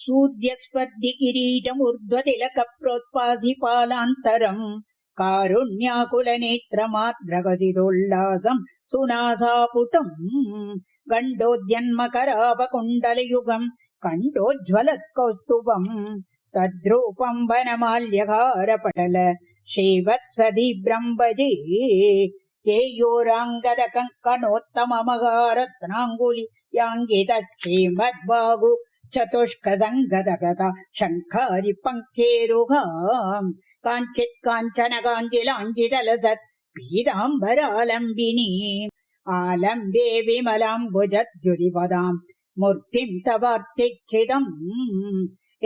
सूर्यस्पर्धि किरीटमूर्ध्वतिलक प्रोत्पासिपालान्तरम् कारुण्याकुलनेत्रमार्द्रगतिदोल्लासम् सुनासापुटम् गण्डोद्यन्मकरापकुण्डलयुगम् कण्ठोज्ज्वलत्कौस्तुभम् तद्रूपम् वनमाल्यकारपटल श्रीवत्सदीव्रम् भजे केयोराङ्गदकङ्कणोत्तममगारत्नाङ्गुलियाङ्गित श्रीमद्बाहु चतुष्कसङ्गदगता शङ्खारि पङ्केरुहाम् काञ्चित् काञ्चन काञ्चिलाञ्चितलसत् पीताम्बरालम्बिनीम् आलम्बे विमलाम्बुजद्युतिपदाम् मूर्तिम् तवार्तिच्छितम्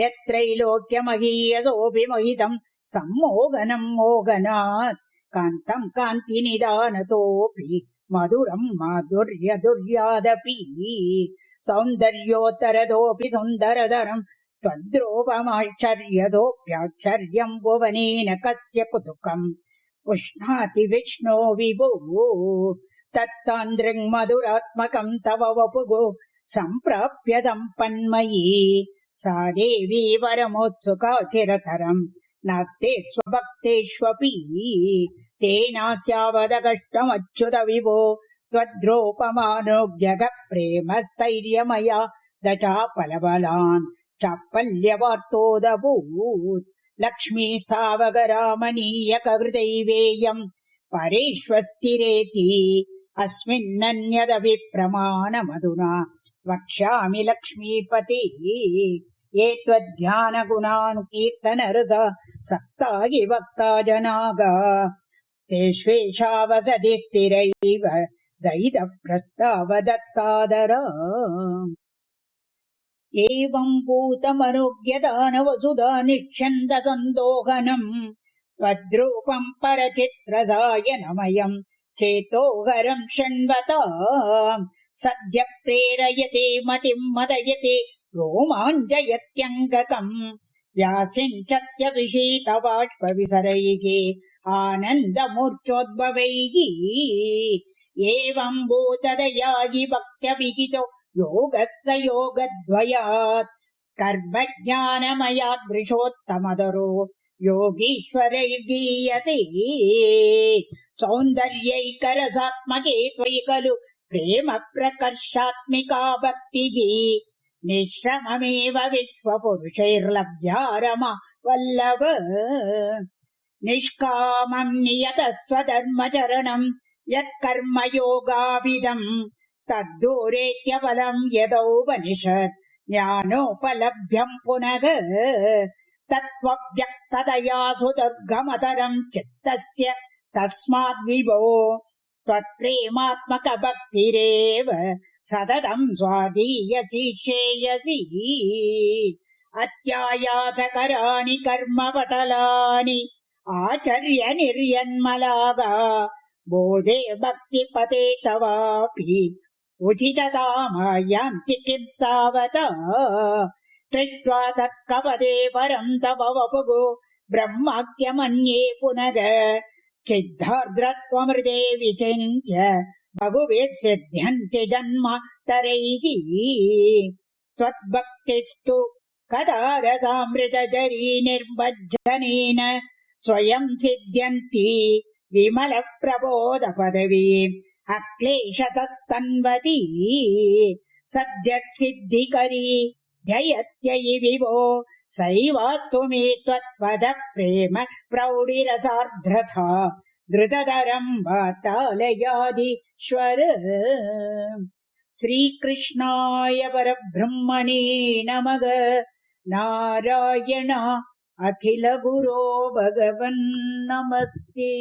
यत्रैलोक्यमहीयसोऽपि मोहितम् सम्मोहनम् मोहनात् कान्तम् कान्तिनिदानतोऽपि मधुरम् माधुर्यदुर्यादपि सौन्दर्योत्तरतोऽपि सुन्दरतरम् त्वद्रूपमाश्चर्यतोऽप्याश्चर्यम् भुवनेन कस्य कुतुकम् उष्णाति विष्णो विभुः तत्तान्द्रिम् मधुरात्मकम् तव वपुः सम्प्राप्य सम्पन्मयी सा देवी परमोत्सुका चिरतरम् नास्ते स्वभक्तेष्वपि तेनास्यावदकष्टमच्युत विभो त्वद्रूपमानोज्ञः प्रेमस्थैर्यमया दचापलबलान् चापल्यवार्तोदभूत् लक्ष्मीस्थावकरामणीयकहृदैवेयम् परेष्वस्तिरेति अस्मिन्नन्यदपि प्रमाणमधुना वक्ष्यामि लक्ष्मीपते ये त्वद्ध्यानगुणानुकीर्तनरता सक्तागि भक्ता जनागा तेष्वेषा वसति स्थिरैव दयितप्रस्तावदत्तादरा एवम् भूतमनुज्ञदानवसुधा निष्यन्द सन्दोहनम् त्वद्रूपम् परचित्रसायनमयम् चेतोहरम् शृण्वताम् सद्य प्रेरयते मतिम् मदयते रोमाञ्चयत्यङ्गकम् व्यासिञ्चत्यभिषीतबाष्पविसरैः आनन्दमूर्च्छोद्भवैः एवम् भूतदयागि भक्त्यभिहितो योगस्य योगद्वयात् कर्मज्ञानमयात् वृषोत्तमदरो योगीश्वरैर्गीयते सौन्दर्यैकरसात्मके त्वयि खलु प्रेम प्रकर्षात्मिका भक्तिः निःश्रममेव विश्वपुरुषैर्लभ्या रमा वल्लभ निष्कामम् नियतस्वधर्मचरणम् यत्कर्मयोगाभिधम् तद्दूरेत्यफलम् यदौपनिषत् ज्ञानोपलभ्यम् पुनः तत्त्वव्यक्ततया सुदुर्गमतरम् चित्तस्य तस्माद्विभो त्वत्प्रेमात्मक भक्तिरेव सततम् स्वाधीयसि श्रेयसि अत्यायासकराणि कर्मपटलानि आचर्य निर्यन्मलागा बोधे भक्तिपते तवापि उचिततामायान्ति किम् तावता दृष्ट्वा तत्कपदे परम् तव वपुः ब्रह्माख्यमन्ये पुनः चिद्धार्द्रत्वमृते विचिन्त्य बहुविसिद्ध्यन्ति जन्मान्तरैः त्वद्भक्तिस्तु कदा रसामृतजरी निर्मज्जनेन स्वयं सिद्ध्यन्ति विमलप्रबोधपदवीम् अक्लेशतस्तन्वती सद्यः सिद्धिकरी ध्ययत्ययि विभो सैवास्तु मे त्वत्पद प्रेम प्रौढिरसार्द्रथा धृततरम् वातालयाधीश्वर श्रीकृष्णाय परब्रह्मणे नमः। नारायण अखिल गुरो भगवन् नमस्ते।